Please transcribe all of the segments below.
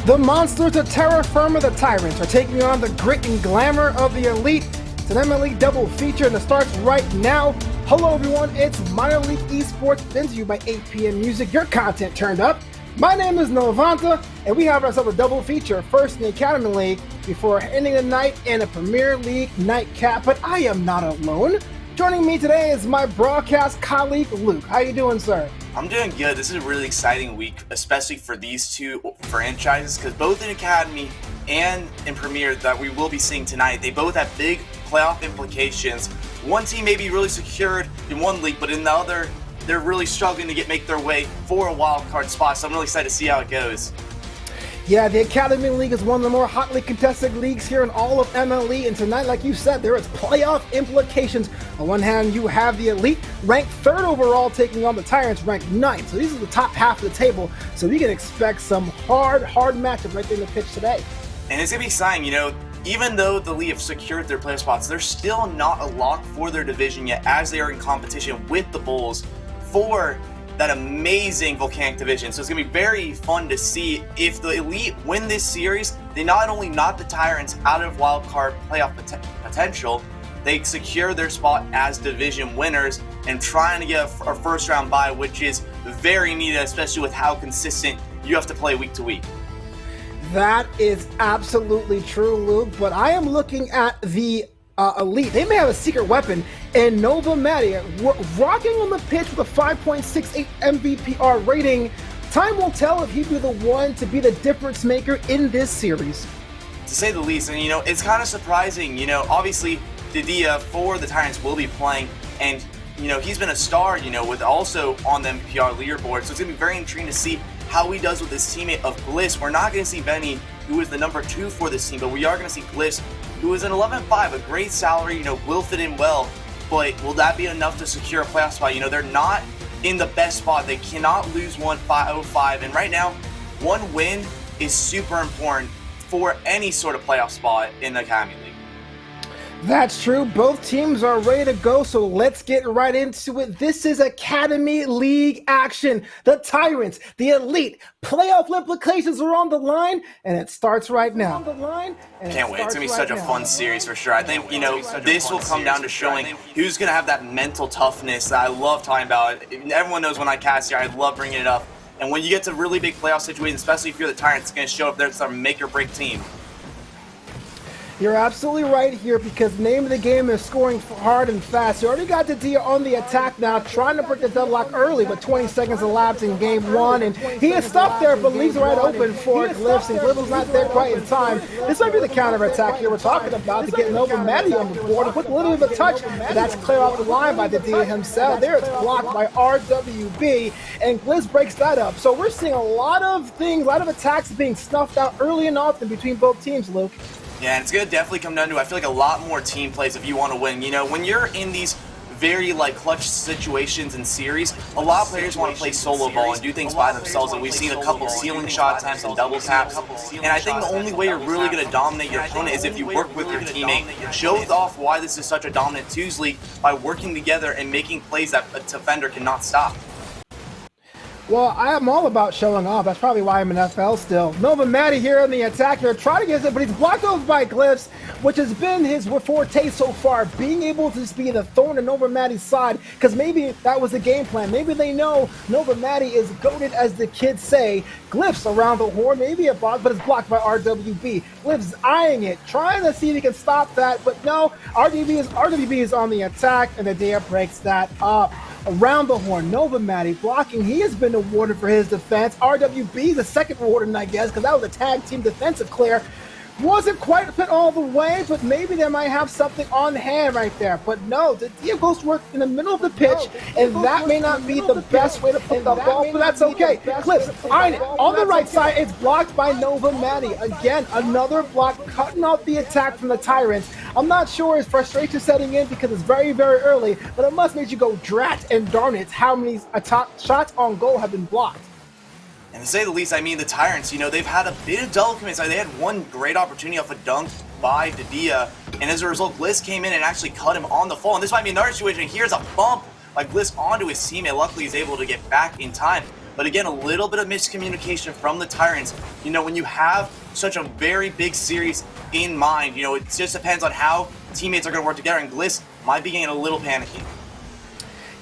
The monsters of terra firma, the Tyrants, are taking on the grit and glamour of the Elite. It's an MLE double feature and it starts right now. Hello everyone, it's Minor League Esports, brings to you by 8 p.m. Music, your content turned up. My name is Novanta, and we have ourselves a double feature, first in the Academy League, before ending the night in a Premier League nightcap, but I am not alone. Joining me today is my broadcast colleague, Luke. How you doing, sir? I'm doing good. This is a really exciting week, especially for these two franchises, because both in Academy and in Premier that we will be seeing tonight, they both have big playoff implications. One team may be really secured in one league, but in the other, they're really struggling to make their way for a wild card spot, so I'm really excited to see how it goes. Yeah, the Academy League is one of the more hotly contested leagues here in all of MLE, and tonight, like you said, there is playoff implications. On one hand, you have the Elite ranked 3rd overall taking on the Tyrants ranked 9th. So these are the top half of the table, so we can expect some hard matchup right there in the pitch today. And it's going to be exciting, even though the Elite have secured their playoff spots, they're still not a lock for their division yet, as they are in competition with the Bulls for that amazing Volcanic division. So it's going to be very fun to see if the Elite win this series. They not only knock the Tyrants out of wildcard playoff potential, they secure their spot as division winners and trying to get a first round bye, which is very needed, especially with how consistent you have to play week to week. That is absolutely true, Luke, but I am looking at the Elite. They may have a secret weapon, and Nova Matty rocking on the pitch with a 5.68 MVPR rating. Time will tell if he'd be the one to be the difference maker in this series. To say the least, and it's kind of surprising. Obviously Didia for the Tyrants will be playing, and he's been a star, with also on the MVPR leaderboard, so it's gonna be very intriguing to see how he does with his teammate of Gliss. We're not gonna see Benny, who is the number 2 for this team, but we are gonna see Gliss, who is an 11.5, a great salary, will fit in well, but will that be enough to secure a playoff spot? They're not in the best spot. They cannot lose 1-5-0-5, and right now, one win is super important for any sort of playoff spot in the Academy League. That's true. Both teams are ready to go, so let's get right into it. This is Academy League action. The Tyrants, the Elite, playoff implications are on the line, and it starts right now. Can't wait. It's going to be such a fun series for sure. I think, this will come down to showing who's going to have that mental toughness that I love talking about. Everyone knows when I cast here, I love bringing it up. And when you get to really big playoff situations, especially if you're the Tyrants, it's going to show if there's a make-or-break team. You're absolutely right here, because the name of the game is scoring hard and fast. You already got Didia on the attack now, trying to break the deadlock early, but 20 seconds elapsed in game 1, and he is stopped there, but leaves it right open for Glyphs, and Glyphs not there quite in time. This might be the counter-attack here we're talking about to get Nova Matty on the board and put a little bit of a touch, and that's cleared off the line by Didia himself. There it's blocked by RWB, and Glyphs breaks that up. So we're seeing a lot of things, a lot of attacks being snuffed out early and often between both teams, Luke. Yeah, and it's going to definitely come down to, I feel like, a lot more team plays if you want to win. When you're in these very clutch situations and series, a lot of players want to play solo ball and do things by themselves, and we've seen a couple ceiling shot attempts and double taps, and I think the only way you're really going to dominate your opponent is if you work with your teammate. Show off why this is such a dominant twos league by working together and making plays that a defender cannot stop. Well, I am all about showing off. That's probably why I'm in FL still. Nova Matty here on the attack here, trying to get it, but he's blocked off by Glyphs, which has been his forte so far, being able to just be the thorn in Nova Matty's side, because maybe that was the game plan. Maybe they know Nova Matty is goated, as the kids say. Glyphs around the horn, maybe a block, but it's blocked by RWB. Glyphs eyeing it, trying to see if he can stop that, but no, RWB is on the attack, and Didia breaks that up. Around the horn, Nova Matty blocking. He has been awarded for his defense. RWB the second awarded, I guess, because that was a tag team defensive clear. Wasn't quite fit all the way, but maybe they might have something on hand right there. But no, Didia goes to work in the middle of the pitch, and that may not be the best way to put the ball, but that's okay. Clips, eyeing it. On the right side, it's blocked by Nova Matty. Again, another block, cutting off the attack from the Tyrants. I'm not sure his frustration setting in because it's very, very early, but it must make you go drat and darn it how many shots on goal have been blocked. And to say the least, the Tyrants, they've had a bit of double commits. They had one great opportunity off a dunk by Didia, and as a result, Gliss came in and actually cut him on the fall. And this might be another situation. Here's a bump by Gliss onto his teammate. Luckily, he's able to get back in time. But again, a little bit of miscommunication from the Tyrants. You know, when you have such a very big series in mind, you know, it just depends on how teammates are going to work together, and Gliss might be getting a little panicky.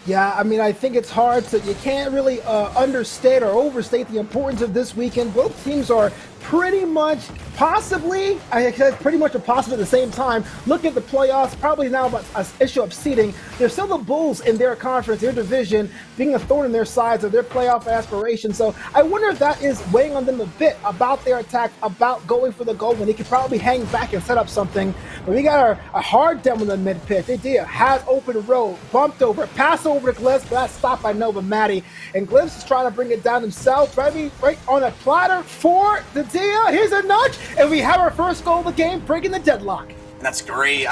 Yeah, I mean, I think it's hard to, you can't really understate or overstate the importance of this weekend. Both teams are pretty much, possibly, I said pretty much a possible at the same time. Look at the playoffs, probably now about an issue of seeding. There's still the Bulls in their conference, their division, being a thorn in their sides of their playoff aspirations. So I wonder if that is weighing on them a bit about their attack, about going for the goal when they could probably hang back and set up something. But we got a hard demo in the mid-pitch. Idea has open road, bumped over, pass over to Gliss, but that's stopped by Nova Maddie. And Gliss is trying to bring it down himself, right on a platter for the deal. Here's a nudge, and we have our first goal of the game, breaking the deadlock. And that's great.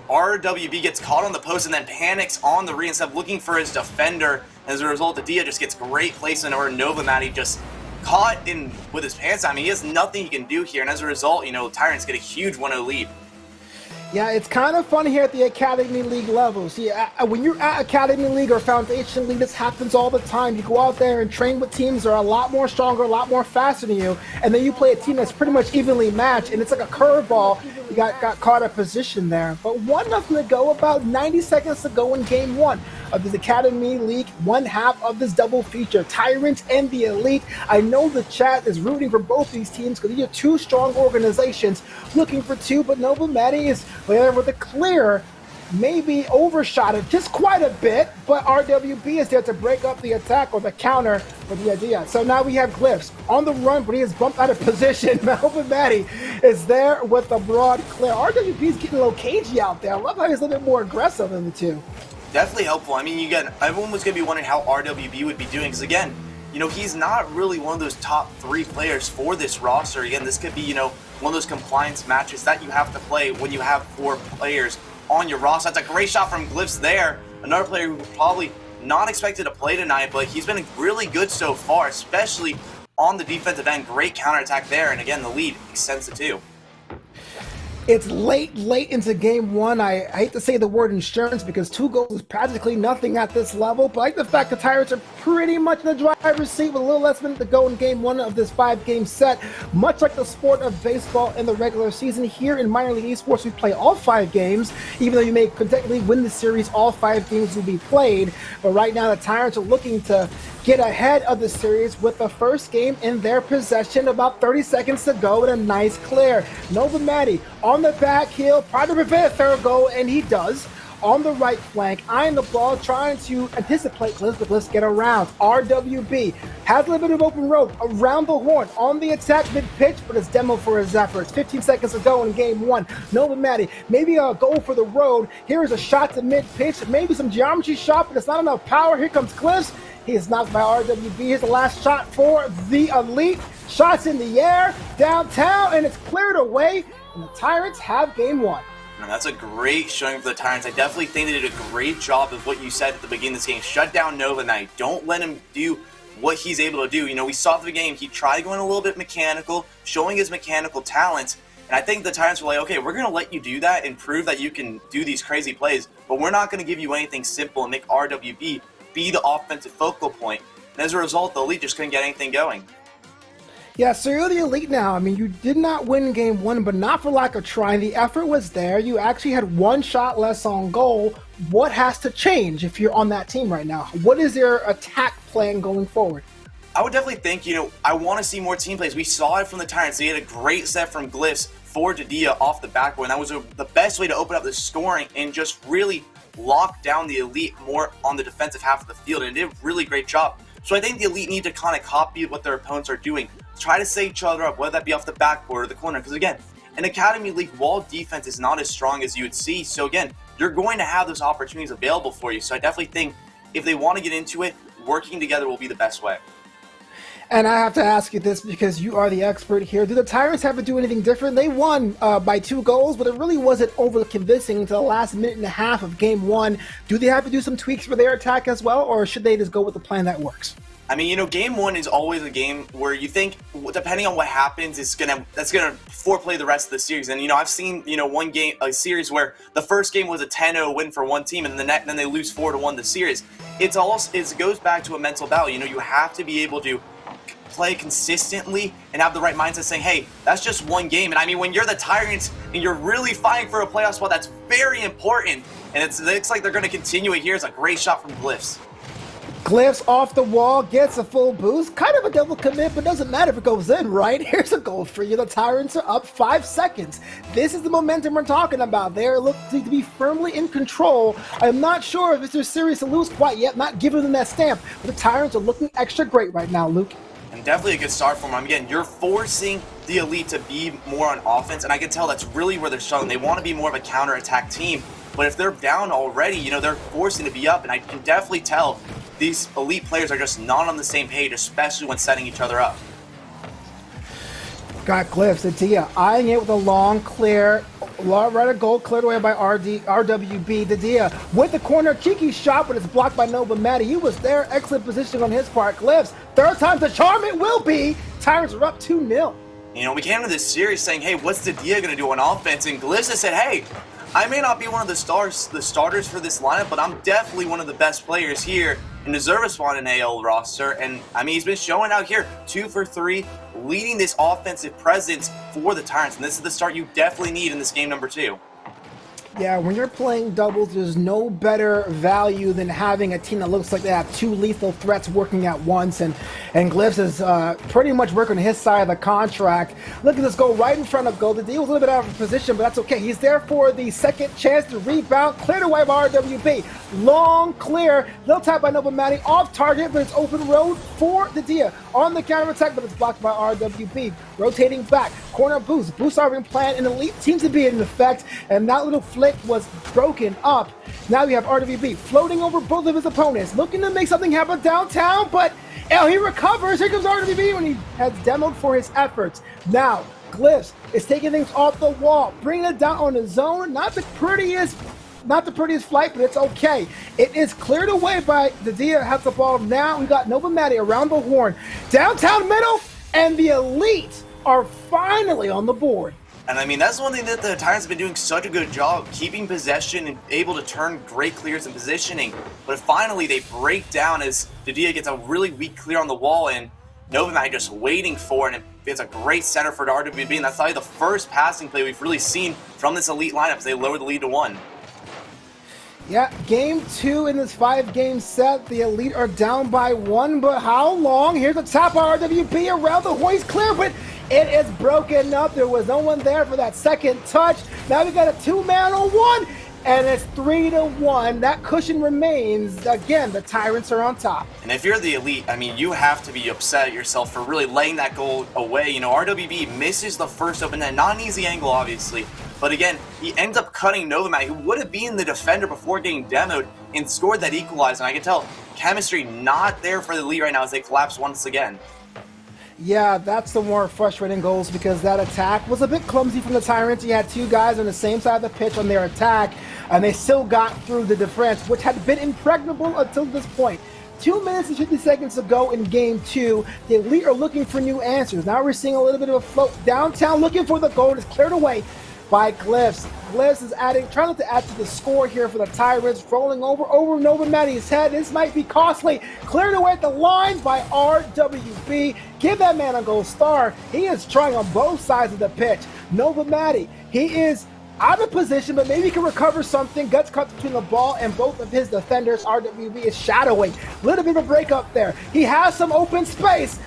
RWB gets caught on the post and then panics on the re instead of looking for his defender. As a result, Adia just gets great placement over Nova Maddie, just caught in with his pants down. I mean, he has nothing he can do here, and as a result, you know, Tyrants get a huge 1-0 lead. Yeah, it's kind of fun here at the Academy League level. See, when you're at Academy League or Foundation League, this happens all the time. You go out there and train with teams that are a lot more stronger, a lot more faster than you, and then you play a team that's pretty much evenly matched, and it's like a curveball. You got caught in position there. But 1-0 to go, about 90 seconds to go in Game 1 of this Academy League, one half of this double feature, Tyrants and the Elite. I know the chat is rooting for both these teams because these are two strong organizations looking for two, but Nova Maddie is there with a clear, maybe overshot it just quite a bit, but RWB is there to break up the attack or the counter for the Idea. So now we have Gliss on the run, but he is bumped out of position. Nova Maddie is there with a broad clear. RWB is getting a little cagey out there. I love how he's a little bit more aggressive than the two. Definitely helpful. I mean, again, everyone was going to be wondering how RWB would be doing because, again, you know, he's not really one of those top 3 players for this roster. Again, this could be, you know, one of those compliance matches that you have to play when you have 4 players on your roster. That's a great shot from Gliss there. Another player who probably not expected to play tonight, but he's been really good so far, especially on the defensive end. Great counterattack there, and again, the lead extends to 2. It's late into Game 1. I hate to say the word insurance because 2 goals is practically nothing at this level, but I like the fact the Tyrants are pretty much in the driver's seat with a little less minute to go in Game 1 of this 5-game set. Much like the sport of baseball in the regular season, here in minor league esports, we play all 5 games. Even though you may technically win the series, all 5 games will be played. But right now, the Tyrants are looking to get ahead of the series with the first game in their possession. About 30 seconds to go and a nice clear. Nova Maddie on the back heel, trying to prevent a third goal, and he does. On the right flank, eyeing the ball, trying to anticipate Gliss, but let's get around. RWB has a little bit of open road around the horn on the attack mid-pitch, but it's demo for his efforts. 15 seconds to go in Game 1. Nova Maddie, maybe a goal for the road. Here is a shot to mid-pitch, maybe some geometry shot, but it's not enough power. Here comes Gliss. He is knocked by RWB. Here's the last shot for the Elite. Shots in the air, downtown, and it's cleared away, and the Tyrants have Game 1. And that's a great showing for the Tyrants. I definitely think they did a great job of what you said at the beginning of this game. Shut down Nova Knight. Don't let him do what he's able to do. You know, we saw at the game, he tried going a little bit mechanical, showing his mechanical talents. And I think the Tyrants were like, okay, we're going to let you do that and prove that you can do these crazy plays, but we're not going to give you anything simple and make RWB be the offensive focal point. And as a result, the Elite just couldn't get anything going. Yeah, so you're the Elite now. I mean, you did not win Game 1, but not for lack of trying. The effort was there. You actually had 1 shot less on goal. What has to change if you're on that team right now? What is your attack plan going forward? I would definitely think, you know, I want to see more team plays. We saw it from the Tyrants. They had a great set from Gliss for Dadia off the backboard, and that was the best way to open up the scoring and just really lock down the Elite more on the defensive half of the field, and it did a really great job. So I think the Elite need to kind of copy what their opponents are doing. Try to set each other up, whether that be off the backboard or the corner. Because again, in Academy League, wall defense is not as strong as you would see. So again, you're going to have those opportunities available for you. So I definitely think if they want to get into it, working together will be the best way. And I have to ask you this because you are the expert here. Do the Tyrants have to do anything different? They won by 2 goals, but it really wasn't overly convincing until the last minute and a half of Game 1. Do they have to do some tweaks for their attack as well, or should they just go with the plan that works? I mean, game one is always a game where you think, depending on what happens, that's gonna foreplay the rest of the series. And I've seen a series where the first game was a 10-0 win for one team, and then they lose 4-1 the series. It goes back to a mental battle. You have to be able to play consistently and have the right mindset, saying, hey, that's just one game. And I mean, when you're the Tyrants and you're really fighting for a playoff spot, that's very important. And it looks like they're going to continue it here. It's a great shot from Glyphs. Glyphs off the wall, gets a full boost. Kind of a double commit, but doesn't matter if it goes in, right? Here's a goal for you. The Tyrants are up 5 seconds. This is the momentum we're talking about. They're looking to be firmly in control. I'm not sure if it's their series to lose quite yet, not giving them that stamp. But the Tyrants are looking extra great right now, Luke. And definitely a good start for them. Again, you're forcing the Elite to be more on offense, and I can tell that's really where they're struggling. They want to be more of a counter-attack team, but if they're down already, they're forcing to be up, and I can definitely tell these Elite players are just not on the same page, especially when setting each other up. Got Glyphs, Dadia eyeing it with a long clear. Right goal cleared away by RWB. Dadia with the corner, cheeky shot, but it's blocked by Nova Matty. He was there, excellent positioning on his part. Glyphs, third time's the charm, it will be. Tyrants are up 2-0. We came into this series saying, hey, what's Dadia going to do on offense? And Glyphs has said, hey, I may not be one of the starters for this lineup, but I'm definitely one of the best players here and deserve a spot in AL roster. And I mean, he's been showing out here 2 for 3, leading this offensive presence for the Tyrants. And this is the start you definitely need in this game number 2. Yeah, when you're playing doubles, there's no better value than having a team that looks like they have 2 lethal threats working at once. And Glyphs is pretty much working his side of the contract. Look at this goal right in front of goal. The deal was a little bit out of position, but that's okay. He's there for the second chance to rebound. Cleared away by RWB. Long clear. Little tap by Nova Matty. Off target, but it's open road for Dadia. On the counter attack, but it's blocked by RWB. Rotating back. Corner boost. Boost already planned. And Elite seems to be in effect. And that little flick was broken up. Now we have RWB floating over both of his opponents, looking to make something happen downtown, but he recovers. Here comes RWB when he has demoed for his efforts. Now, Glyphs is taking things off the wall, bringing it down on the zone. Not the prettiest flight, but it's okay. It is cleared away by Dadia. Has the ball now. We got Nova Matty around the horn. Downtown middle, and the Elite are finally on the board. And I mean, that's one thing that the Tyrants have been doing such a good job, keeping possession and able to turn great clears and positioning. But finally, they break down as Dadia gets a really weak clear on the wall, and Nova Matty just waiting for it, and it's a great center for RWB, and that's probably the first passing play we've really seen from this Elite lineup as they lower the lead to 1. Yeah, game 2 in this 5-game set. The Elite are down by 1, but how long? Here's a tap by RWB around the hoist clear, but it is broken up. There was no one there for that second touch. Now we got a 2-man on 1, and it's 3-1. That cushion remains. Again, the Tyrants are on top. And if you're the Elite, I mean, you have to be upset at yourself for really letting that goal away. RWB misses the first open net. Not an easy angle, obviously. But again, he ends up cutting Nova Matty, who would have been the defender before getting demoed, and scored that equalizer. And I can tell chemistry not there for the Elite right now as they collapse once again. Yeah, that's the more frustrating goals because that attack was a bit clumsy from the Tyrants. You had 2 guys on the same side of the pitch on their attack, and they still got through the defense, which had been impregnable until this point. 2 minutes and 50 seconds to go in game 2. The Elite are looking for new answers. Now we're seeing a little bit of a float downtown, looking for the goal. It's cleared away by Glyphs. Glyphs is trying to add to the score here for the Tyrants, rolling over Nova Matty's head. This might be costly. Cleared away at the line by RWB. Give that man a gold star. He is trying on both sides of the pitch. Nova Matty, he is out of position, but maybe he can recover something. Guts cut between the ball and both of his defenders. RWB is shadowing. Little bit of a break up there. He has some open space,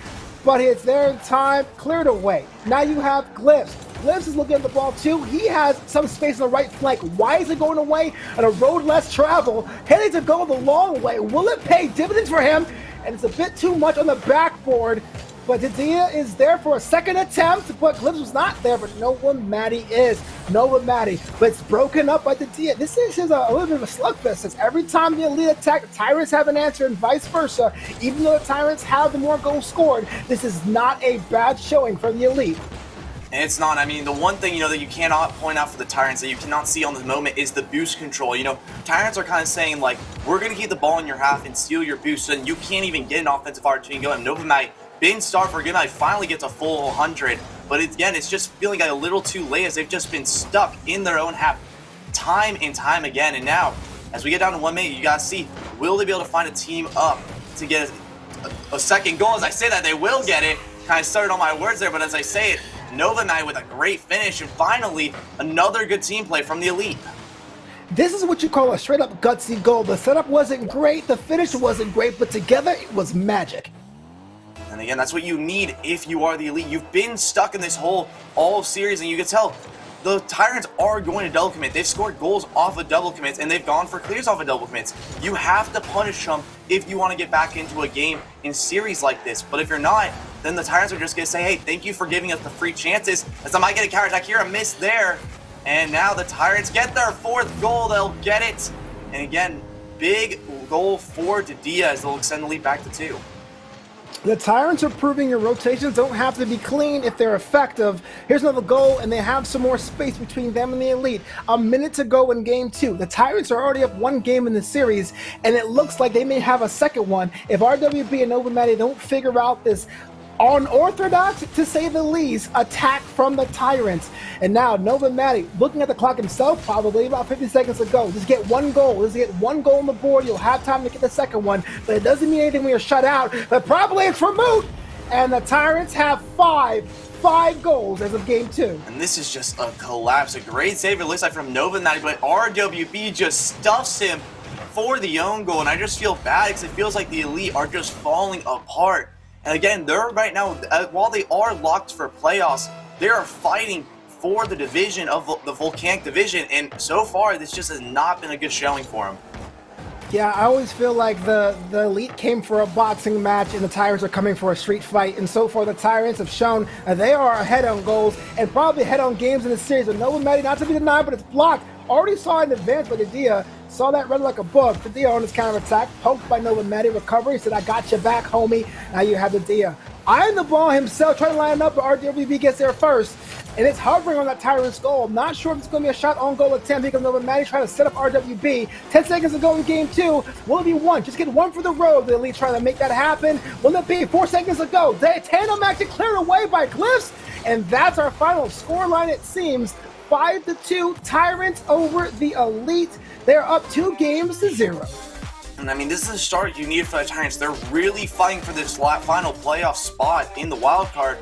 but it's there in time. Cleared away. Now you have Glyphs. Glyphs is looking at the ball too. He has some space on the right flank. Why is it going away on a road less travel? Heading to go the long way. Will it pay dividends for him? And it's a bit too much on the backboard. But Dadia is there for a second attempt, but Glyphs was not there, but Nova Matty is. Nova Matty, but it's broken up by Dadia. This is a little bit of a slugfest, since every time the Elite attack, the Tyrants have an answer and vice versa. Even though the Tyrants have the more goals scored, this is not a bad showing for the Elite. And it's not. I mean, the one thing, that you cannot point out for the Tyrants that you cannot see on the moment is the boost control. Tyrants are kind of saying, like, we're going to keep the ball in your half and steal your boost, and you can't even get an offensive opportunity going. Novamite, been star for Goodnight, finally gets a full 100. But again, it's just feeling like a little too late as they've just been stuck in their own half time and time again. And now, as we get down to 1 minute, you got to see, will they be able to find a team up to get a second goal? As I say that, they will get it. Kind of started on my words there, but as I say it, Nova Knight with a great finish, and finally, another good team play from the Elite. This is what you call a straight-up gutsy goal. The setup wasn't great, the finish wasn't great, but together it was magic. And again, that's what you need if you are the Elite. You've been stuck in this hole all series, and you can tell the Tyrants are going to double commit. They've scored goals off of double commits, and they've gone for clears off of double commits. You have to punish them if you want to get back into a game in series like this. But if you're not, then the Tyrants are just going to say, hey, thank you for giving us the free chances, as I might get a counterattack here, a miss there. And now the Tyrants get their 4th goal. They'll get it. And again, big goal for Didia as they'll extend the lead back to 2. The Tyrants are proving your rotations don't have to be clean if they're effective. Here's another goal, and they have some more space between them and the Elite. A minute to go in Game 2. The Tyrants are already up 1 game in the series, and it looks like they may have a second one if RWB and Novamati don't figure out this unorthodox, to say the least, attack from the Tyrants. And now Novamati, looking at the clock himself, probably about 50 seconds to go. Just get 1 goal. Just get 1 goal on the board. You'll have time to get the second one, but it doesn't mean anything when you're shut out. But probably it's for moot. And the Tyrants have 5 goals as of Game 2. And this is just a collapse. A great save, it looks like, from Novamati, but RWB just stuffs him for the own goal. And I just feel bad because it feels like the Elite are just falling apart. And again, they're right now, while they are locked for playoffs, they are fighting for the division of the Volcanic division, and so far this just has not been a good showing for them. Yeah, I always feel like the Elite came for a boxing match and the Tyrants are coming for a street fight, and so far the Tyrants have shown that they are ahead on goals and probably ahead on games in the series. But Novamati, not to be denied, but it's blocked. Already saw it in advance by Didia. Saw that read like a book. Didia on his counterattack, poked by Novamati, recovery, said, I got your back, homie. Now you have Didia. Eyeing the ball himself, trying to line up, but RWB gets there first. And it's hovering on that Tyrant's goal. I'm not sure if it's going to be a shot on goal attempt because Novamati trying to set up RWB. 10 seconds to go in Game 2. Will it be 1? Just get 1 for the road. The Elite trying to make that happen. Will it be 4 seconds to go? The tandem actually cleared away by Glyphs. And that's our final scoreline, it seems. 5-2, Tyrants over the Elite. They're up 2 games to 0. And I mean, this is the start you need for the Tyrants. They're really fighting for this final playoff spot in the wild card.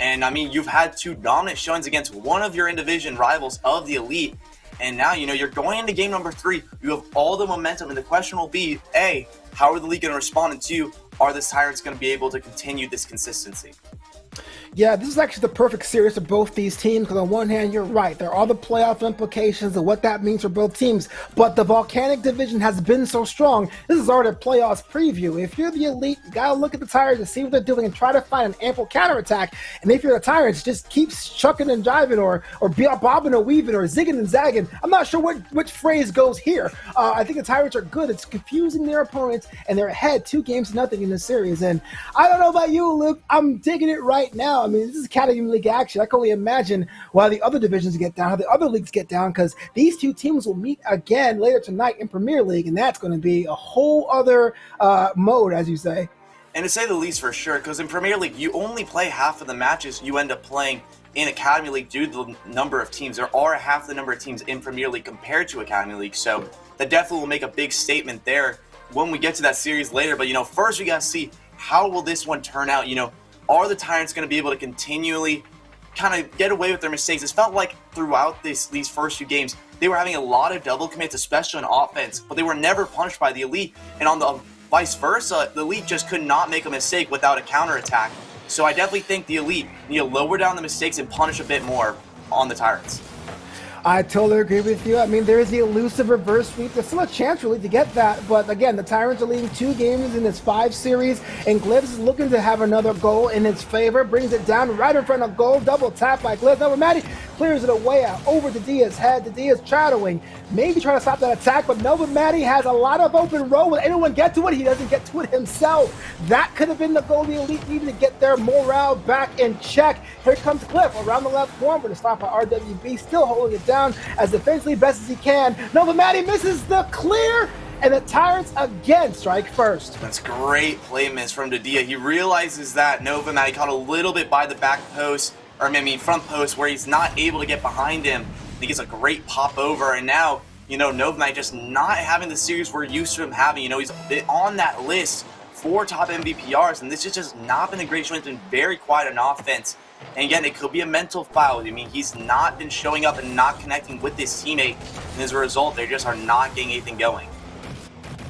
And I mean, you've had 2 dominant showings against one of your in-division rivals of the Elite. And now, you're going into game number 3. You have all the momentum, and the question will be, A, how are the league going to respond? And 2, are the Tyrants going to be able to continue this consistency? Yeah, this is actually the perfect series for both these teams because on one hand, you're right. There are the playoff implications of what that means for both teams. But the Volcanic division has been so strong. This is already a playoffs preview. If you're the Elite, you got to look at the Tyrants and see what they're doing and try to find an ample counterattack. And if you're the Tyrants, just keep chucking and jiving or bobbing or weaving or zigging and zagging. I'm not sure which phrase goes here. I think the Tyrants are good. It's confusing their opponents, and they're ahead 2-0 in this series. And I don't know about you, Luke. I'm digging it right now. I mean, this is Academy League action. I can only imagine why the other divisions get down, how the other leagues get down, because these 2 teams will meet again later tonight in Premier League, and that's going to be a whole other mode, as you say. And to say the least, for sure, because in Premier League, you only play half of the matches you end up playing in Academy League due to the number of teams. There are half the number of teams in Premier League compared to Academy League, so that definitely will make a big statement there when we get to that series later. But, first we got to see how will this one turn out. Are the Tyrants going to be able to continually kind of get away with their mistakes? It's felt like throughout these first 2 games, they were having a lot of double commits, especially on offense, but they were never punished by the Elite. And on the vice versa, the Elite just could not make a mistake without a counterattack. So I definitely think the Elite need to lower down the mistakes and punish a bit more on the Tyrants. I totally agree with you. I mean, there is the elusive reverse sweep. There's still a chance, really, to get that. But again, the Tyrants are leading 2 games in this 5 series, and Glyphs is looking to have another goal in his favor. Brings it down right in front of goal. Double tap by Glyphs. Novamati clears it away over to Dia's head. Dia's shadowing, maybe trying to stop that attack, but Nova Maddie has a lot of open road. Will anyone get to it? He doesn't get to it himself. That could have been the goal the Elite needed to get their morale back in check. Here comes Cliff around the left corner to stop by RWB, still holding it down as defensively best as he can. Nova Maddie misses the clear, and the Tyrants again strike first. That's great play miss from Didia. He realizes that Nova Maddie caught a little bit by the back post, or I mean front post, where he's not able to get behind him. He gets a great pop over, and now, Nova Maddie just not having the series we're used to him having. He's on that list for top MVPRs, and this has just not been a great showing. He's been very quiet on offense. And again, it could be a mental foul. I mean, he's not been showing up and not connecting with his teammate, and as a result, they just are not getting anything going.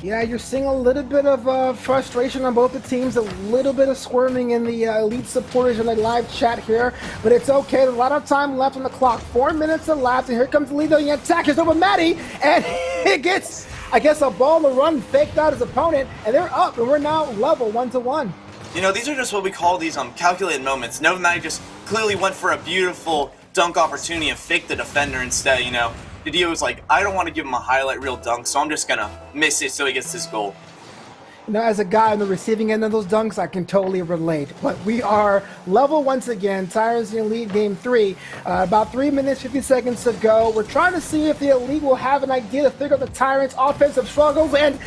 Yeah, you're seeing a little bit of frustration on both the teams, a little bit of squirming in the Elite supporters in the live chat here, but it's okay. There's a lot of time left on the clock. 4 minutes elapsed, and here comes the lead. The attack is over Maddie, and it gets, I guess, a ball to run, faked out his opponent, and they're up, and we're now level 1-1. These are just what we call these calculated moments. Nova Maddie just clearly went for a beautiful dunk opportunity and faked the defender instead, Didia was like, I don't want to give him a highlight reel dunk, so I'm just going to miss it so he gets this goal. As a guy on the receiving end of those dunks, I can totally relate. But we are level once again. Tyrants in Elite Game 3. About 3 minutes, 50 seconds to go. We're trying to see if the Elite will have an idea to figure out the Tyrants' offensive struggles, and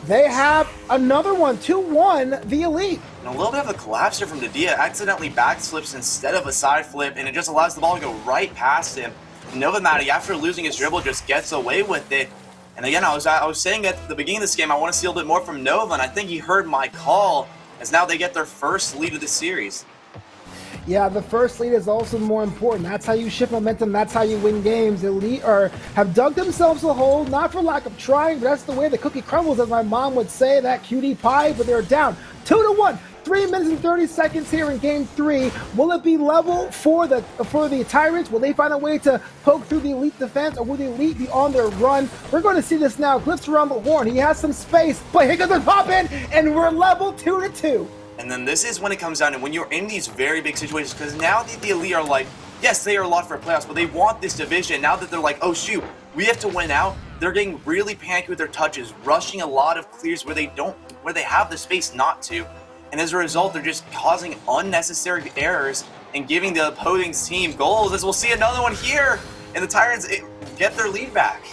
they have another one, 2-1, the Elite. And a little bit of a collapse here from Didia. Accidentally back slips instead of a side flip, and it just allows the ball to go right past him. Nova Maddie, after losing his dribble, just gets away with it. And again, I was saying at the beginning of this game, I want to see a little bit more from Nova, and I think he heard my call, as now they get their first lead of the series. Yeah, the first lead is also more important. That's how you shift momentum. That's how you win games. Elite have dug themselves a hole, not for lack of trying, but that's the way the cookie crumbles, as my mom would say, that cutie pie, but they're down 2-1. 3 minutes and 30 seconds here in Game 3. Will it be level for the Tyrants? Will they find a way to poke through the Elite defense, or will the Elite be on their run? We're going to see this now. Glyphs around the horn. He has some space, but here goes the pop in, and we're level 2-2. And then this is when it comes down to when you're in these very big situations, because now the Elite are like, yes, they are a lot for playoffs, but they want this division. Now that they're like, oh shoot, we have to win out, they're getting really panicky with their touches, rushing a lot of clears where they have the space not to. And as a result, they're just causing unnecessary errors and giving the opposing team goals, as we'll see another one here, and the Tyrants get their lead back.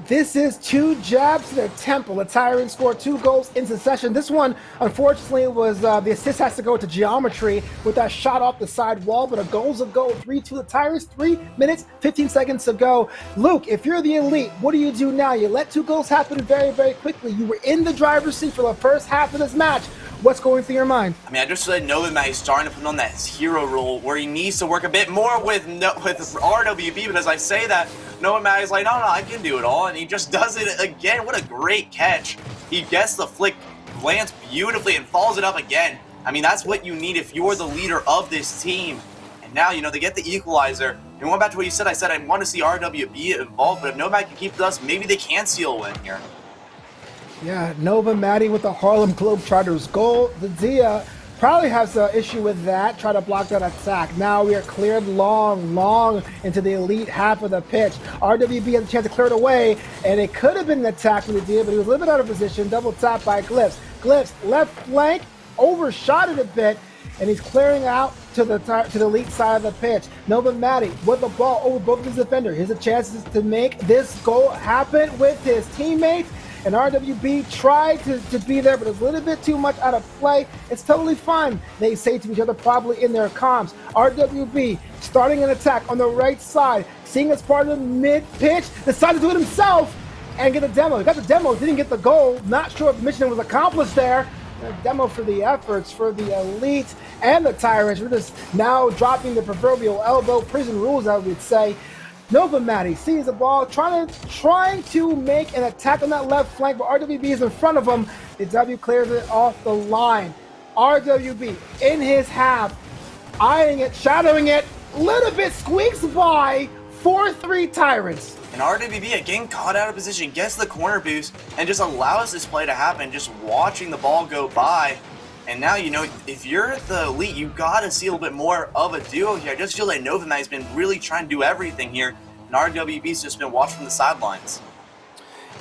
This is 2 jabs to the temple. The Tyrants scored 2 goals in succession. This one, unfortunately, was the assist has to go to Geometry with that shot off the side wall, but a goal's a goal. 3-2 the Tyrants, 3 minutes, 15 seconds to go. Luke, if you're the Elite, what do you do now? You let 2 goals happen very, very quickly. You were in the driver's seat for the first half of this match. What's going through your mind? I mean, I just said Nova Maddie starting to put on that hero role where he needs to work a bit more with RWB, but as I say that, Nova Maddie's like, no, I can do it all, and he just does it again. What a great catch. He gets the flick, lands beautifully, and follows it up again. I mean, that's what you need if you're the leader of this team. And now, they get the equalizer. And going back to what you said, I want to see RWB involved, but if Nova Maddie can keep us, maybe they can seal a win here. Yeah, Nova Maddie with the Harlem Globetrotters goal. The Dia probably has an issue with that, try to block that attack. Now we are cleared long into the Elite half of the pitch. RWB has a chance to clear it away, and it could have been an attack from the Dia, but he was a little bit out of position. Double tap by Glyphs. Glyphs, left flank, overshot it a bit, and he's clearing out to the Elite side of the pitch. Nova Maddie with the ball over both of his defenders. Here's a chance to make this goal happen with his teammates. And RWB tried to be there, but it's a little bit too much out of play. It's totally fine, they say to each other probably in their comms. RWB starting an attack on the right side, seeing as part of the mid-pitch, decided to do it himself and get a demo. He got the demo, didn't get the goal. Not sure if the mission was accomplished there. A demo for the efforts for the Elite and the Tyrants. We're just now dropping the proverbial elbow, prison rules, I would say. Nova Maddie sees the ball, trying to make an attack on that left flank, but RWB is in front of him. The W clears it off the line. RWB in his half, eyeing it, shadowing it, little bit squeaks by 4-3 Tyrants. And RWB again caught out of position, gets the corner boost, and just allows this play to happen, just watching the ball go by. And now, if you're the Elite, you gotta see a little bit more of a duo here. I just feel like Novamat has been really trying to do everything here, and RWB's just been watching from the sidelines.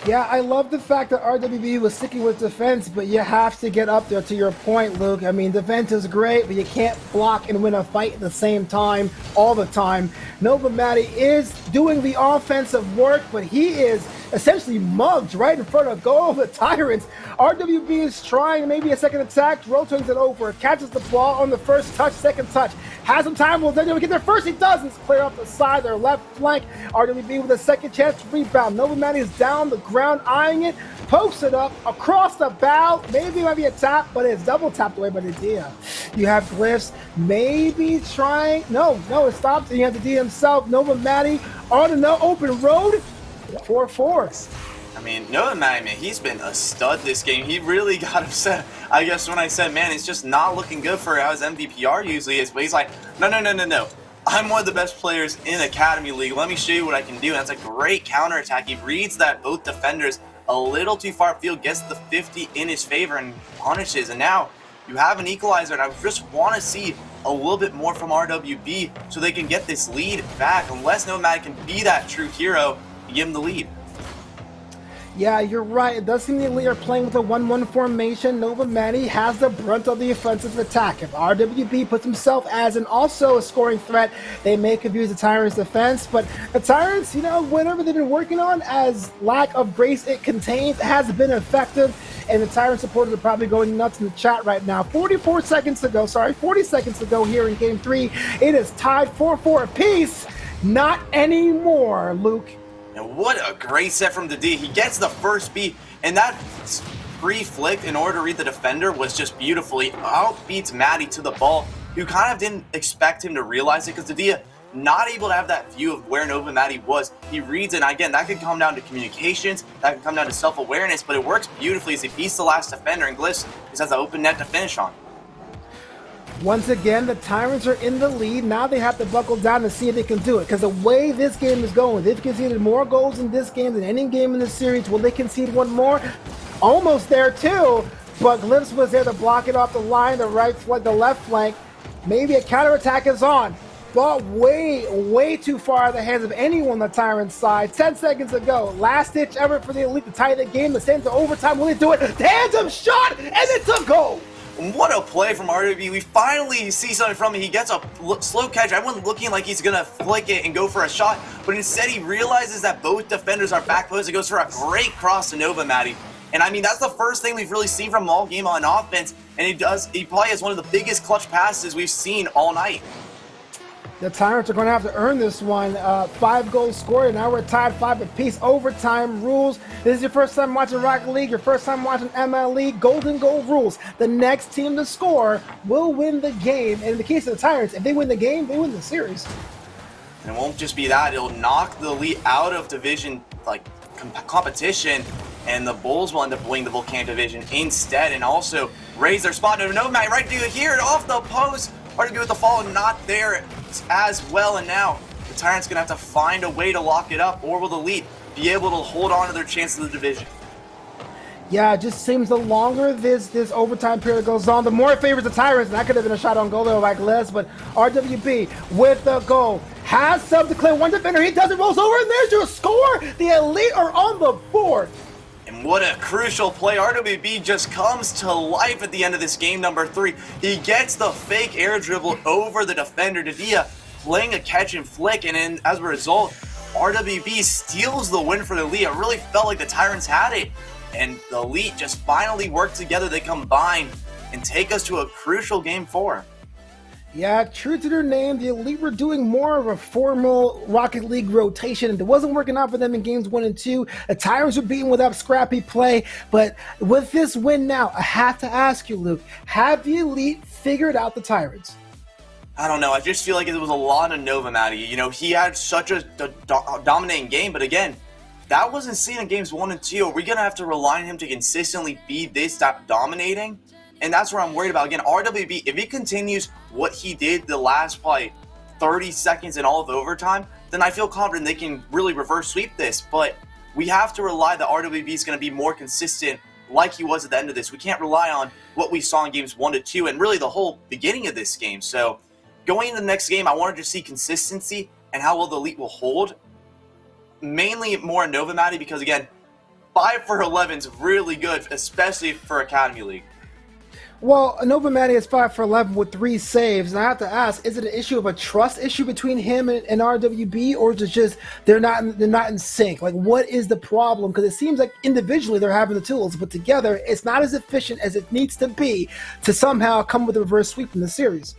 Yeah, I love the fact that RWB was sticking with defense, but you have to get up there, to your point, Luke. I mean, defense is great, but you can't block and win a fight at the same time, all the time. Novamat is doing the offensive work, but he is essentially mugged right in front of goal of the Tyrants. RWB is trying maybe a second attack, rotates it over, catches the ball on the first touch, second touch. Has some time, will get there first, he doesn't. Clear off the side, their left flank. RWB with a second chance to rebound. Novamat is down the ground, eyeing it, pokes it up, across the bow. Maybe it might be a tap, but it's double tapped away by the Dia. You have Glyphs, maybe trying, no, it stops, and you have the Dia himself, Novamat on an open road, 4-4. I mean, Novamat, man, he's been a stud this game. He really got upset, I guess, when I said, man, it's just not looking good for how his MVPR usually is. But he's like, no. I'm one of the best players in Academy League. Let me show you what I can do. And that's a great counterattack. He reads that both defenders a little too far upfield, gets the 50 in his favor, and punishes. And now you have an equalizer, and I just want to see a little bit more from RWB so they can get this lead back. Unless Novamat can be that true hero and give him the lead. Yeah, you're right. It does seem the Elite are playing with a 1-1 formation. Novamat has the brunt of the offensive attack. If RWB puts himself as also a scoring threat, they may confuse the Tyrants' defense. But the Tyrants, whatever they've been working on, as lack of grace it contains, has been effective. And the Tyrant supporters are probably going nuts in the chat right now. 40 seconds to go here in Game 3. It is tied 4-4 apiece. Not anymore, Luke. And what a great set from the D. He gets the first beat, and that free flick in order to read the defender was just beautifully outbeats Matty to the ball, who kind of didn't expect him to realize it because the D not able to have that view of where Novamat was. He reads it, and again, that could come down to communications, that could come down to self-awareness, but it works beautifully as he beats the last defender, and Glyphs just has an open net to finish on. Once again, the Tyrants are in the lead. Now they have to buckle down to see if they can do it. Because the way this game is going, they've conceded more goals in this game than any game in the series. Will they concede one more? Almost there too. But Glyphs was there to block it off the line, the left flank. Maybe a counterattack is on. But way too far out of the hands of anyone on the Tyrants side. 10 seconds to go. Last ditch effort for the Elite to tie the game. The send to overtime. Will they do it? Tandem shot, and it's a goal. What a play from RWB. We finally see something from him. He gets a slow catch. Everyone's looking like he's going to flick it and go for a shot, but instead he realizes that both defenders are back post. He goes for a great cross to Novamat. And I mean, that's the first thing we've really seen from him all game on offense, and he probably has one of the biggest clutch passes we've seen all night. The Tyrants are going to have to earn this one. 5 goals scored, and now we're tied 5 apiece. Overtime rules. This is your first time watching Rocket League, your first time watching MLE. Golden goal rules. The next team to score will win the game. And in the case of the Tyrants, if they win the game, they win the series. And it won't just be that. It'll knock the Elite out of division competition, and the Bulls will end up winning the Volcanic division instead, and also raise their spot. Novamat right to here off the post. RWB with the follow, not there as well, and now the Tyrants gonna have to find a way to lock it up, or will the Elite be able to hold on to their chance of the division? Yeah, it just seems the longer this overtime period goes on, the more it favors the Tyrants. And that could have been a shot on goal there by Glyphs, but RWB with the goal has some to clear one defender. He does it, rolls over, and there's your score. The Elite are on the board. And what a crucial play. RWB just comes to life at the end of this game, number 3. He gets the fake air dribble over the defender, Dadia, playing a catch and flick, and then as a result, RWB steals the win for the Elite. It really felt like the Tyrants had it, and the Elite just finally work together. They combine and take us to a crucial Game 4. Yeah, true to their name, the Elite were doing more of a formal Rocket League rotation, and it wasn't working out for them in games 1 and 2. The Tyrants were beating without scrappy play, but with this win now, I have to ask you, Luke, have the Elite figured out the Tyrants? I don't know. I just feel like it was a lot of Novamat. He had such a dominating game, but again, that wasn't seen in games 1 and 2. Are we going to have to rely on him to consistently be this dominating? And that's where I'm worried about. Again, RWB, if he continues what he did the last probably 30 seconds in all of overtime, then I feel confident they can really reverse sweep this. But we have to rely that RWB is going to be more consistent like he was at the end of this. We can't rely on what we saw in games 1 to 2 and really the whole beginning of this game. So going into the next game, I wanted to see consistency and how well the Elite will hold. Mainly more Nova Maddie because, again, 5 for 11 is really good, especially for Academy League. Well, Nova Maddie is 5 for 11 with 3 saves, and I have to ask: is it an issue of a trust issue between him and RWB, or is it just they're not in sync? Like, what is the problem? Because it seems like individually they're having the tools, but together it's not as efficient as it needs to be to somehow come with a reverse sweep in the series.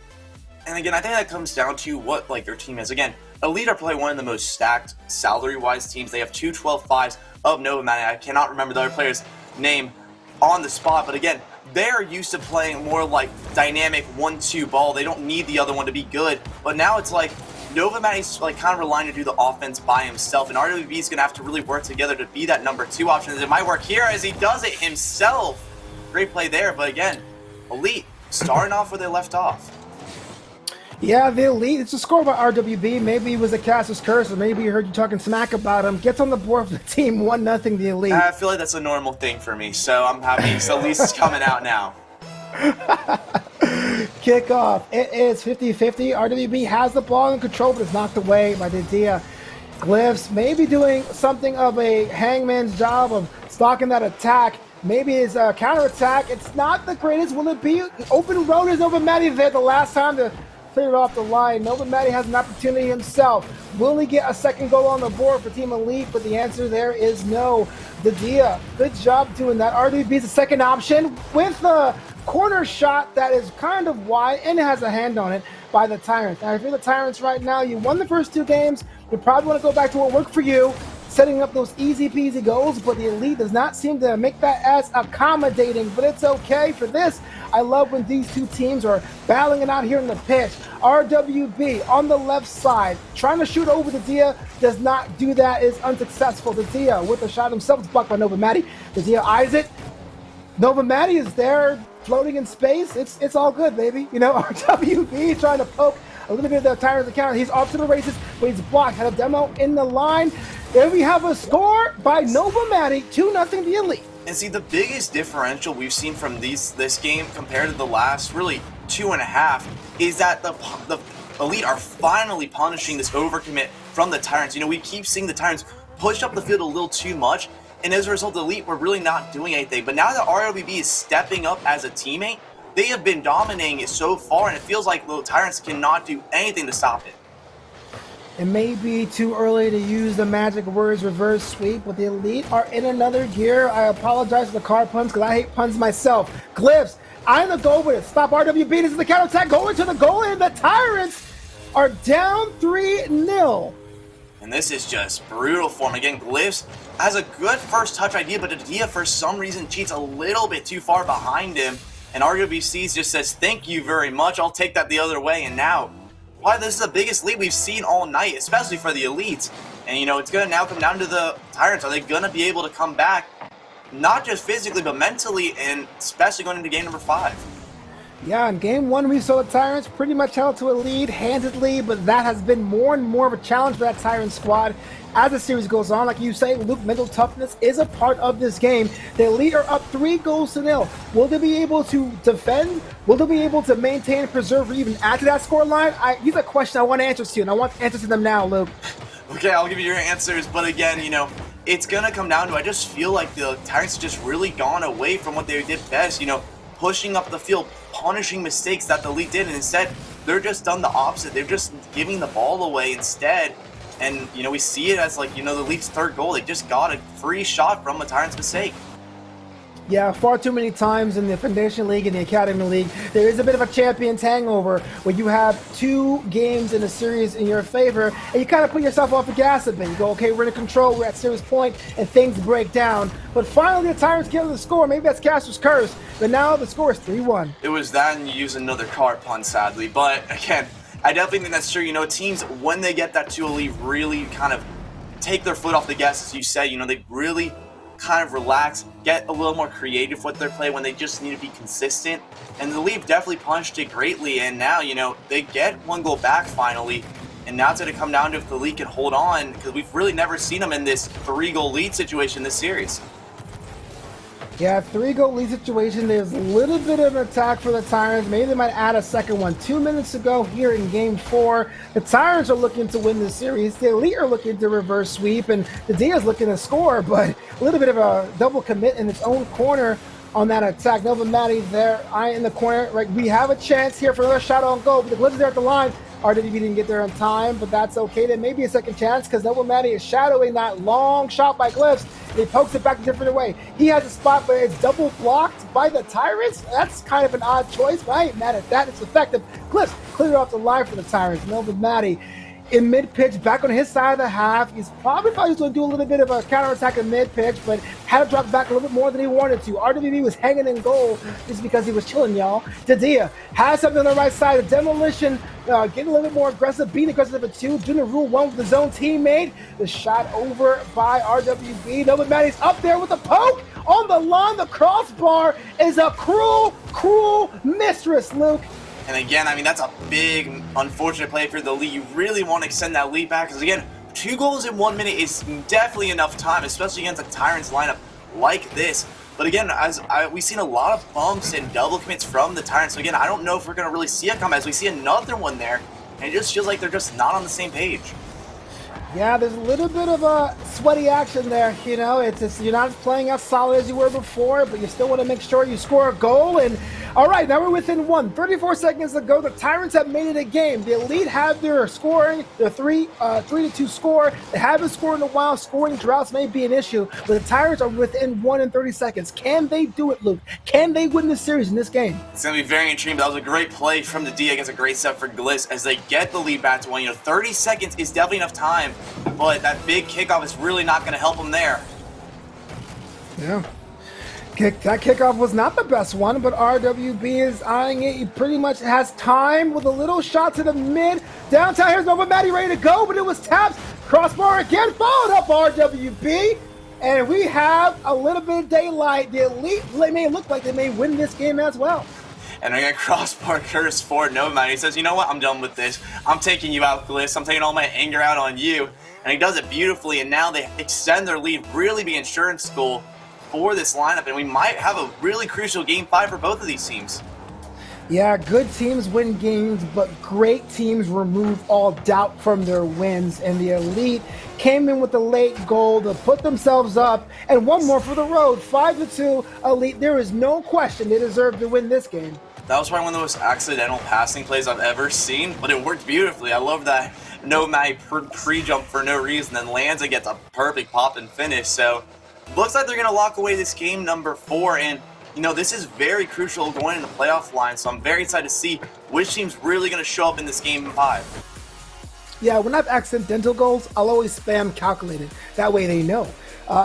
And again, I think that comes down to what their team is. Again, Elite are probably one of the most stacked salary-wise teams. They have 2 12-5s of Nova Maddie. I cannot remember the other player's name on the spot, but again, they're used to playing more like dynamic 1-2 ball. They don't need the other one to be good. But now it's like Nova Maddie's like kind of relying to do the offense by himself, and RWB is going to have to really work together to be that number 2 option. And it might work here as he does it himself. Great play there, but again, Elite starting off where they left off. Yeah, the Elite, it's a score by RWB. Maybe it was a caster's curse, or maybe he heard you talking smack about him. Gets on the board for the team, 1-0 the Elite. I feel like that's a normal thing for me, so I'm happy. So at least it's coming out now. Kickoff. It is 50-50. RWB has the ball in control, but it's knocked away by Didia. Glyphs maybe doing something of a hangman's job of stalking that attack. Maybe his counterattack. It's not the greatest. Will it be? Open road is Nova Maddie there the last time to clear it off the line. Nova Maddie has an opportunity himself. Will he get a second goal on the board for Team Elite? But the answer there is no. Didia, good job doing that. RWB is the second option with a corner shot that is kind of wide and it has a hand on it by the Tyrants. Now, if you're the Tyrants right now, you won the first 2 games. You probably want to go back to what worked for you, setting up those easy peasy goals, but the Elite does not seem to make that as accommodating, but it's okay for this. I love when these 2 teams are battling it out here in the pitch. RWB on the left side, trying to shoot over Didia, does not do that, is unsuccessful. Didia with the shot himself, is blocked by Nova Maddie. Didia eyes it. Nova Maddie is there, floating in space. It's all good, baby. You know, RWB trying to poke a little bit of the Tyrants account. He's off to the races, but he's blocked. Had a demo in the line. There we have a score by Nova Maddie, 2-0 the Elite. And see, the biggest differential we've seen from this game compared to the last, really, 2.5, is that the Elite are finally punishing this overcommit from the Tyrants. You know, we keep seeing the Tyrants push up the field a little too much, and as a result, the Elite were really not doing anything. But now that RWB is stepping up as a teammate, they have been dominating it so far, and it feels like the Tyrants cannot do anything to stop it. It may be too early to use the magic words reverse sweep, but the Elite are in another gear. I apologize for the car puns because I hate puns myself. Glyphs, I'm going to go with it. Stop RWB. This is the counterattack going to the goal, and the Tyrants are down 3-0. And this is just brutal for him. Again, Glyphs has a good first touch idea, but Didia for some reason cheats a little bit too far behind him. And RWC just says, thank you very much. I'll take that the other way. And now, why, this is the biggest lead we've seen all night, especially for the Elites. And, you know, it's going to now come down to the Tyrants. Are they going to be able to come back, not just physically, but mentally, and especially going into game number 5? Yeah, in game 1, we saw the Tyrants pretty much held to a lead handedly, but that has been more and more of a challenge for that Tyrant squad. As the series goes on, like you say, Luke, mental toughness is a part of this game. The Elite are up 3-0. Will they be able to defend? Will they be able to maintain and preserve or even add to that scoreline? These are questions I want answers to, and I want answers to them now, Luke. Okay, I'll give you your answers, but again, you know, it's going to come down to, I just feel like the Tyrants have just really gone away from what they did best, you know, pushing up the field, punishing mistakes that the Elite did, and instead, they're just done the opposite. They're just giving the ball away instead. And, you know, we see it as, like, you know, the Elite's third goal. They just got a free shot from a Tyrant's mistake. Yeah, far too many times in the Foundation League and the Academy League, there is a bit of a champion's hangover where you have 2 games in a series in your favor, and you kind of put yourself off the gas a bit. You go, okay, we're in control, we're at series point, and things break down. But finally, the Tyrants get the score. Maybe that's Caster's curse, but now the score is 3-1. It was that, and you use another car pun, sadly. But, again, I definitely think that's true. You know, teams, when they get that 2 Elite, really kind of take their foot off the gas, as you said. You know, they really kind of relax, get a little more creative with their play when they just need to be consistent. And the Elite definitely punched it greatly, and now, you know, they get 1 goal back finally. And now it's going to come down to if the Elite can hold on, because we've really never seen them in this 3-goal lead situation this series. Yeah, 3-goal lead situation. There's a little bit of an attack for the Tyrants. Maybe they might add a second one. 2 minutes to go here in Game 4. The Tyrants are looking to win this series. The Elite are looking to reverse sweep, and the Dia's looking to score, but a little bit of a double commit in its own corner on that attack. Nova Maddie there, in the corner. Right, we have a chance here for another shot on goal, but the Glitz is there at the line. RWB didn't get there in time, but that's okay. There may be a second chance because Nova Maddie is shadowing that long shot by Glyphs. He pokes it back a different way. He has a spot, but it's double blocked by the Tyrants. That's kind of an odd choice, but I ain't mad at that. It's effective. Glyphs cleared off the line for the Tyrants. Nova Maddie in mid-pitch, back on his side of the half. He's probably going to do a little bit of a counterattack in mid-pitch, but had to drop back a little bit more than he wanted to. RWB was hanging in goal just because he was chilling, y'all. Dadia has something on the right side. The Demolition getting a little bit more aggressive, being aggressive at 2, doing the rule 1 with his own teammate. The shot over by RWB. Nova Maddie's up there with a poke on the line. The crossbar is a cruel, cruel mistress, Luke. And again, I mean, that's a big, unfortunate play for the lead. You really want to extend that lead back because, again, 2 goals in 1 minute is definitely enough time, especially against a Tyrants lineup like this. But again, we've seen a lot of bumps and double commits from the Tyrants. So again, I don't know if we're going to really see it come as we see another one there. And it just feels like they're just not on the same page. Yeah, there's a little bit of a sweaty action there. You know, it's just, you're not playing as solid as you were before, but you still want to make sure you score a goal. And all right, now we're within 34 seconds to go. The Tyrants have made it a game. The Elite have their scoring, their 3-2 score. They haven't scored in a while. Scoring droughts may be an issue, but the Tyrants are within 1 in 30 seconds. Can they do it, Luke? Can they win this series in this game? It's going to be very intriguing, but that was a great play from the D against a great set for Gliss as they get the lead back to 1. You know, 30 seconds is definitely enough time, but that big kickoff is really not going to help them there. Yeah. That kickoff was not the best one, but RWB is eyeing it. He pretty much has time with a little shot to the mid. Downtown, here's Nova Maddie ready to go, but it was tapped. Crossbar again, followed up RWB. And we have a little bit of daylight. The Elite may look like they may win this game as well. And again, crossbar curse for Nova Maddie. He says, you know what, I'm done with this. I'm taking you out, Gliss. I'm taking all my anger out on you. And he does it beautifully, and now they extend their lead, really be insurance goal for this lineup, and we might have a really crucial Game 5 for both of these teams. Yeah, good teams win games, but great teams remove all doubt from their wins, and the Elite came in with the late goal to put themselves up, and one more for the road, 5-2 Elite. There is no question they deserve to win this game. That was probably one of the most accidental passing plays I've ever seen, but it worked beautifully. I love that Nova Maddie pre-jump for no reason, then lands and gets a perfect pop and finish, so looks like they're going to lock away this game number 4, and you know, this is very crucial going in the playoff line, so I'm very excited to see which team's really going to show up in this game 5. Yeah, when I have accidental goals, I'll always spam calculated. That way they know.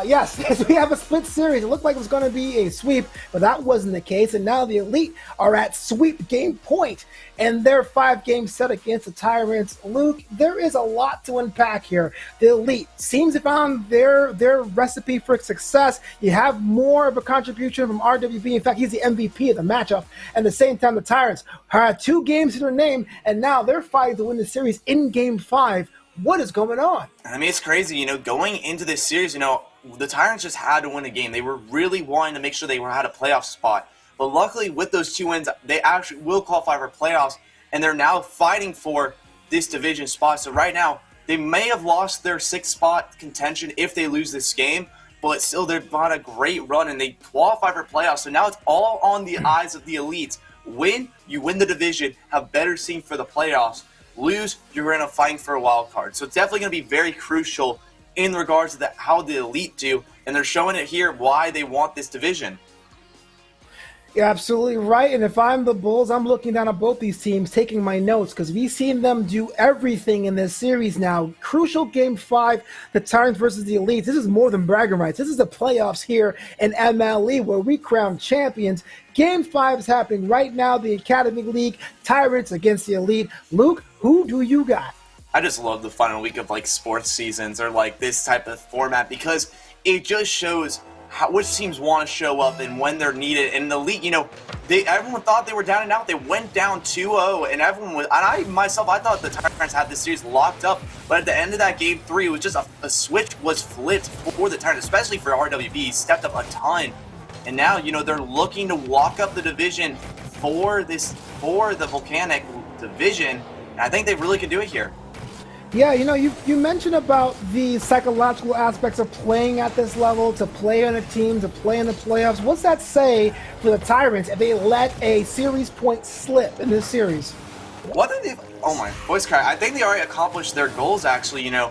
Yes, we have a split series. It looked like it was going to be a sweep, but that wasn't the case. And now the Elite are at sweep game point, and their 5-game set against the Tyrants. Luke, there is a lot to unpack here. The Elite seems to have found their recipe for success. You have more of a contribution from RWB. In fact, he's the MVP of the matchup. And at the same time, the Tyrants had 2 games to their name, and now they're fighting to win the series in game 5. What is going on? I mean, it's crazy, you know, going into this series, you know, the Tyrants just had to win a game. They were really wanting to make sure they had a playoff spot. But luckily, with those 2 wins, they actually will qualify for playoffs, and they're now fighting for this division spot. So right now, they may have lost their 6th spot contention if they lose this game, but still they've got a great run, and they qualify for playoffs. So now it's all on the eyes of the Elites. Win, you win the division, have better team for the playoffs. Lose, you're going to fight for a wild card. So it's definitely going to be very crucial in regards to how the Elite do, and they're showing it here why they want this division. You're absolutely right, and if I'm the Bulls, I'm looking down at both these teams, taking my notes, because we've seen them do everything in this series now. Crucial Game 5, the Tyrants versus the Elites. This is more than bragging rights. This is the playoffs here in MLE, where we crown champions. Game 5 is happening right now, the Academy League, Tyrants against the Elite. Luke, who do you got? I just love the final week of like sports seasons or like this type of format because it just shows which teams want to show up and when they're needed. And the Elite, you know, everyone thought they were down and out. They went down 2-0, and everyone was. And I thought the Tyrants had this series locked up. But at the end of that game 3, it was just a switch was flipped for the Tyrants, especially for RWB. He stepped up a ton And now, you know, they're looking to walk up the division for the Volcanic division. And I think they really could do it here. Yeah, you know, you mentioned about the psychological aspects of playing at this level, to play on a team, to play in the playoffs. What's that say for the Tyrants if they let a series point slip in this series? What did they? Oh my voice crack! I think they already accomplished their goals. Actually, you know,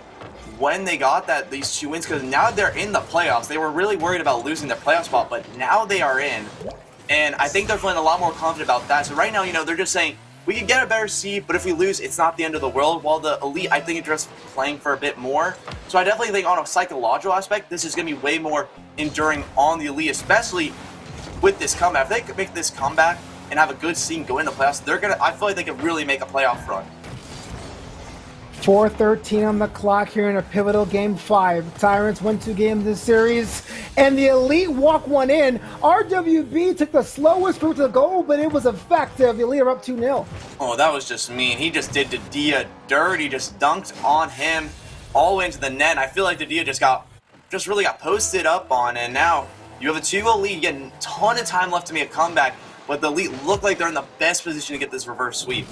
when they got these 2 wins, because now they're in the playoffs. They were really worried about losing their playoff spot, but now they are in, and I think they're feeling a lot more confident about that. So right now, you know, they're just saying, we can get a better seed, but if we lose, it's not the end of the world. While the Elite, I think, are just playing for a bit more. So I definitely think on a psychological aspect, this is going to be way more enduring on the Elite, especially with this comeback. If they could make this comeback and have a good seed and go into the playoffs, I feel like they could really make a playoff run. 4:13 on the clock here in a pivotal Game 5. Tyrants win 2 games this series, and the Elite walk one in. RWB took the slowest route to the goal, but it was effective. The Elite are up 2-0. Oh, that was just mean. He just did Didia dirty, just dunked on him all the way into the net. And I feel like Didia just really got posted up on, and now you have a 2-0 lead, getting a ton of time left to make a comeback, but the Elite look like they're in the best position to get this reverse sweep.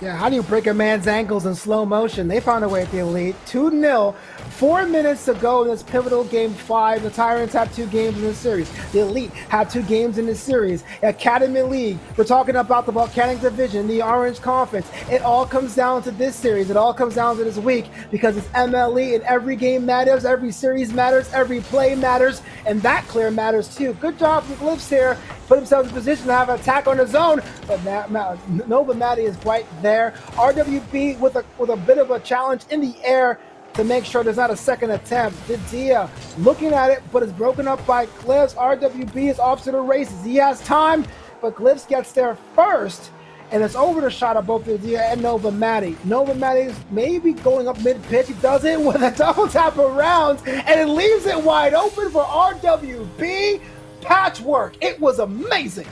Yeah, how do you break a man's ankles in slow motion? They found a way at the Elite. 2-0, 4 minutes to go in this pivotal Game 5. The Tyrants have 2 games in this series. The Elite have 2 games in this series. Academy League, we're talking about the Volcanic Division, the Orange Conference. It all comes down to this series. It all comes down to this week because it's MLE, and every game matters, every series matters, every play matters, and that clear matters too. Good job from Glyphs here. Put himself in position to have an attack on his own, but Nova Matty is right there. RWB with a bit of a challenge in the air to make sure there's not a second attempt. Didia looking at it, but it's broken up by Glyphs. RWB is off to the races. He has time, but Glyphs gets there first, and it's over the shot of both Didia and Nova Matty. Nova Matty is maybe going up mid-pitch. He does it with a double tap around, and it leaves it wide open for RWB. Patchwork. It was amazing.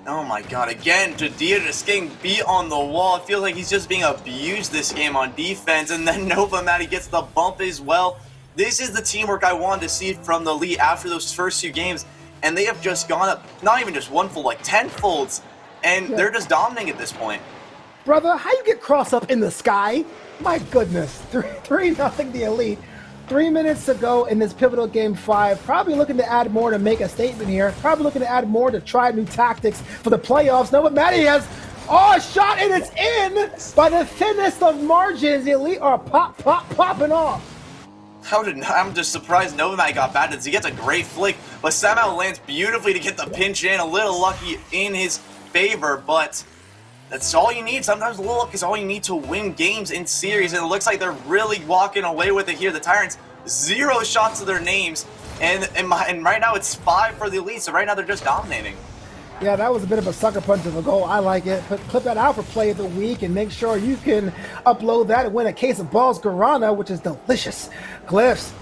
Oh my god, again, Didia just getting beat on the wall. I feel like he's just being abused this game on defense, and then Nova Matty gets the bump as well. This is the teamwork I wanted to see from the Elite after those first 2 games, and they have just gone up, not even just 1 fold, like 10 folds, and they're just dominating at this point. Brother, how you get cross up in the sky? My goodness. 3-0 the Elite. 3 minutes to go in this pivotal Game 5. Probably looking to add more to make a statement here. Probably looking to add more to try new tactics for the playoffs. Nova Matty has a shot, and it's in by the thinnest of margins. The Elite are popping off. I'm just surprised Nova Matty got batted. He gets a great flick, but somehow lands beautifully to get the pinch in. A little lucky in his favor, but that's all you need. Sometimes luck is all you need to win games in series, and it looks like they're really walking away with it here. The Tyrants, 0 shots to their names, and right now it's 5 for the Elite, so right now they're just dominating. Yeah, that was a bit of a sucker punch of a goal. I like it. Clip that out for Play of the Week and make sure you can upload that and win a case of Balls Guarana, which is delicious. Glyphs.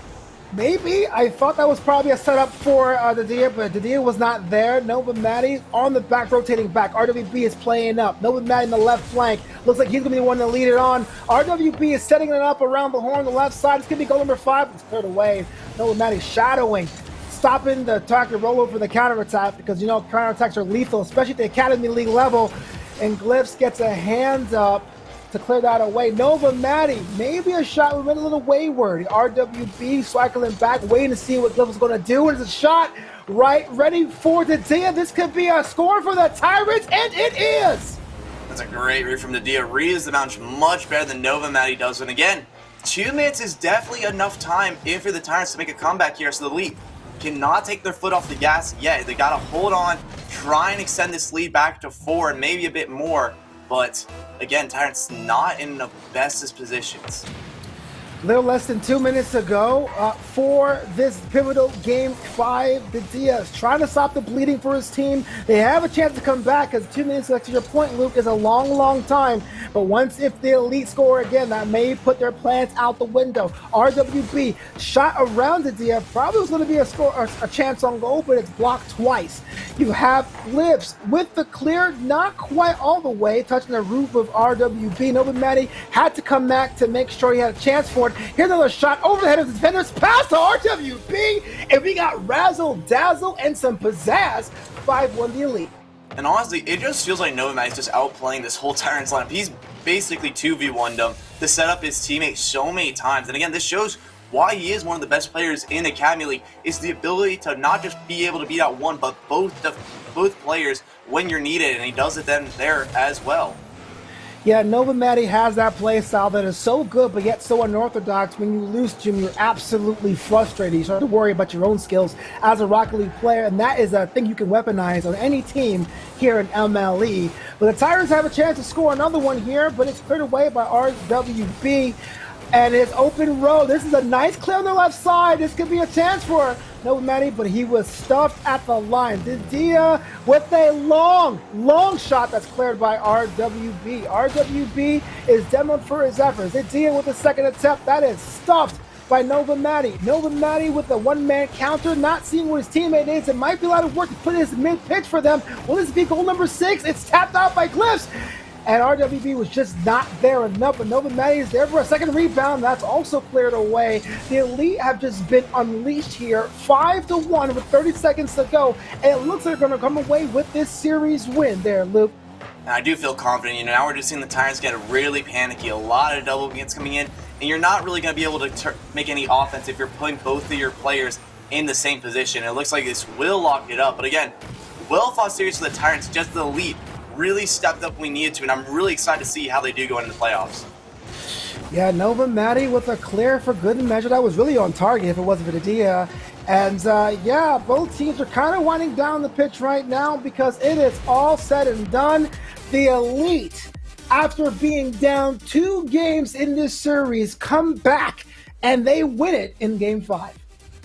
Maybe. I thought that was probably a setup for Didia, but Didia was not there. Nova Matty on the back, rotating back. RWB is playing up. Nova Matty in the left flank. Looks like he's going to be the one to lead it on. RWB is setting it up around the horn, the left side. It's going to be goal number 5. It's cleared away. Nova Matty shadowing, stopping the attack to roll over for the counterattack because, you know, counterattacks are lethal, especially at the Academy League level. And Glyphs gets a hands up to clear that away. Nova Matty, maybe a shot went a little wayward. RWB cycling back, waiting to see what Glyphs was going to do. And it's a shot right, ready for Didia. This could be a score for the Tyrants, and it is. That's a great read from Didia. Reads the bounce much better than Nova Matty does. And again, 2 minutes is definitely enough time if you're the Tyrants to make a comeback here. So the Elite cannot take their foot off the gas yet. They got to hold on, try and extend this lead back to 4 and maybe a bit more. But again, Tyrants not in the bestest positions. Little less than 2 minutes to go for this pivotal Game 5. Didia is trying to stop the bleeding for his team. They have a chance to come back because 2 minutes, to your point, Luke, is a long, long time. But once if the Elite score again, that may put their plans out the window. RWB shot around Didia. Probably was going to be a chance on goal, but it's blocked twice. You have Glyphs with the clear, not quite all the way, touching the roof of RWB. Nova Matty had to come back to make sure he had a chance for it. Here's another shot over the head of the defenders, pass to RWB, and we got razzle dazzle and some pizzazz. 5-1 the Elite. And honestly, it just feels like Novamax just outplaying this whole Tyrants lineup. He's basically 2v1'd them to set up his teammates so many times. And again, this shows why he is one of the best players in the Academy League, is the ability to not just be able to beat out one, but both players when you're needed, and he does it then there as well. Yeah, Novamax has that play style that is so good, but yet so unorthodox. When you lose to him, you're absolutely frustrated. You start to worry about your own skills as a Rocket League player, and that is a thing you can weaponize on any team here in MLE. But the Tyrants have a chance to score another one here, but it's cleared away by RWB. And it's open road. This is a nice clear on the left side. This could be a chance for Novamax, but he was stuffed at the line. Didia with a long shot that's cleared by RWB. RWB is demoed for his efforts. Didia with a second attempt. That is stuffed by Novamax. Novamax with a one-man counter, not seeing where his teammate is. It might be a lot of work to put his mid-pitch for them. Will this be goal number 6? It's tapped out by Glyphs. And RWB was just not there enough, but Novamax is there for a second rebound. That's also cleared away. The Elite have just been unleashed here, 5-1 with 30 seconds to go, and it looks like they're going to come away with this series win there, Luke. And I do feel confident. Now we're just seeing the Tyrants get really panicky, a lot of double games coming in, and you're not really going to be able to make any offense if you're putting both of your players in the same position. It looks like this will lock it up, but again, well-fought series for the Tyrants, just the Elite really stepped up when we needed to, and I'm really excited to see how they do go into the playoffs. Yeah, Novamax with a clear for good measure. That was really on target if it wasn't for Didia. And yeah, both teams are kind of winding down the pitch right now because it is all said and done. The Elite, after being down 2 games in this series, come back and they win it in Game 5.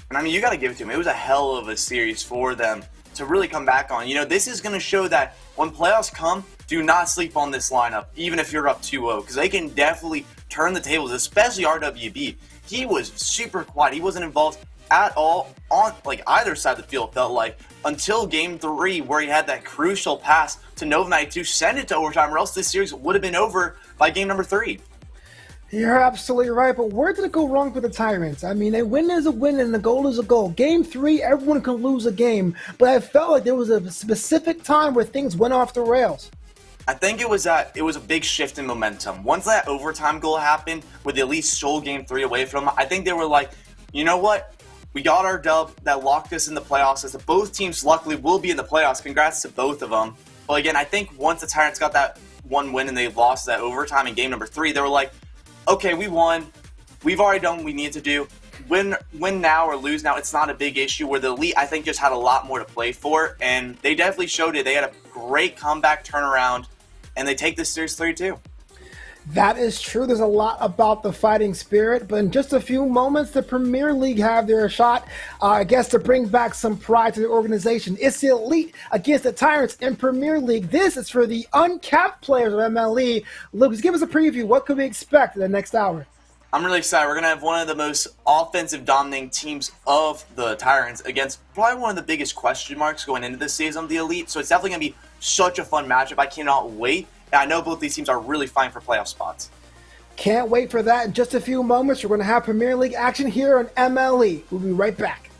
And I mean, you got to give it to them. It was a hell of a series for them to really come back on. This is going to show that when playoffs come, do not sleep on this lineup, even if you're up 2-0, because they can definitely turn the tables, especially RWB. He was super quiet. He wasn't involved at all on either side of the field, felt like, until Game 3, where he had that crucial pass to Novamax to send it to overtime, or else this series would have been over by game number 3. You're absolutely right, but where did it go wrong for the Tyrants? I mean, a win is a win and a goal is a goal. Game 3, everyone can lose a game, but I felt like there was a specific time where things went off the rails. I think it was a big shift in momentum. Once that overtime goal happened, where the Elite stole Game 3 away from them, I think they were like, you know what? We got our dub that locked us in the playoffs, as both teams luckily will be in the playoffs. Congrats to both of them. But again, I think once the Tyrants got that one win and they lost that overtime in game number 3, they were like, okay, we won. We've already done what we needed to do. Win now or lose now, it's not a big issue. Where the Elite, I think, just had a lot more to play for, and they definitely showed it. They had a great comeback turnaround, and they take this series 3-2. That is true. There's a lot about the fighting spirit, but in just a few moments, the Premier League have their shot, I guess, to bring back some pride to the organization. It's the Elite against the Tyrants in Premier League. This is for the uncapped players of MLE. Lucas, give us a preview. What could we expect in the next hour? I'm really excited. We're going to have one of the most offensive dominating teams of the Tyrants against probably one of the biggest question marks going into this season of the Elite. So it's definitely going to be such a fun matchup. I cannot wait. And I know both these teams are really fighting for playoff spots. Can't wait for that. In just a few moments, we're going to have Premier League action here on MLE. We'll be right back.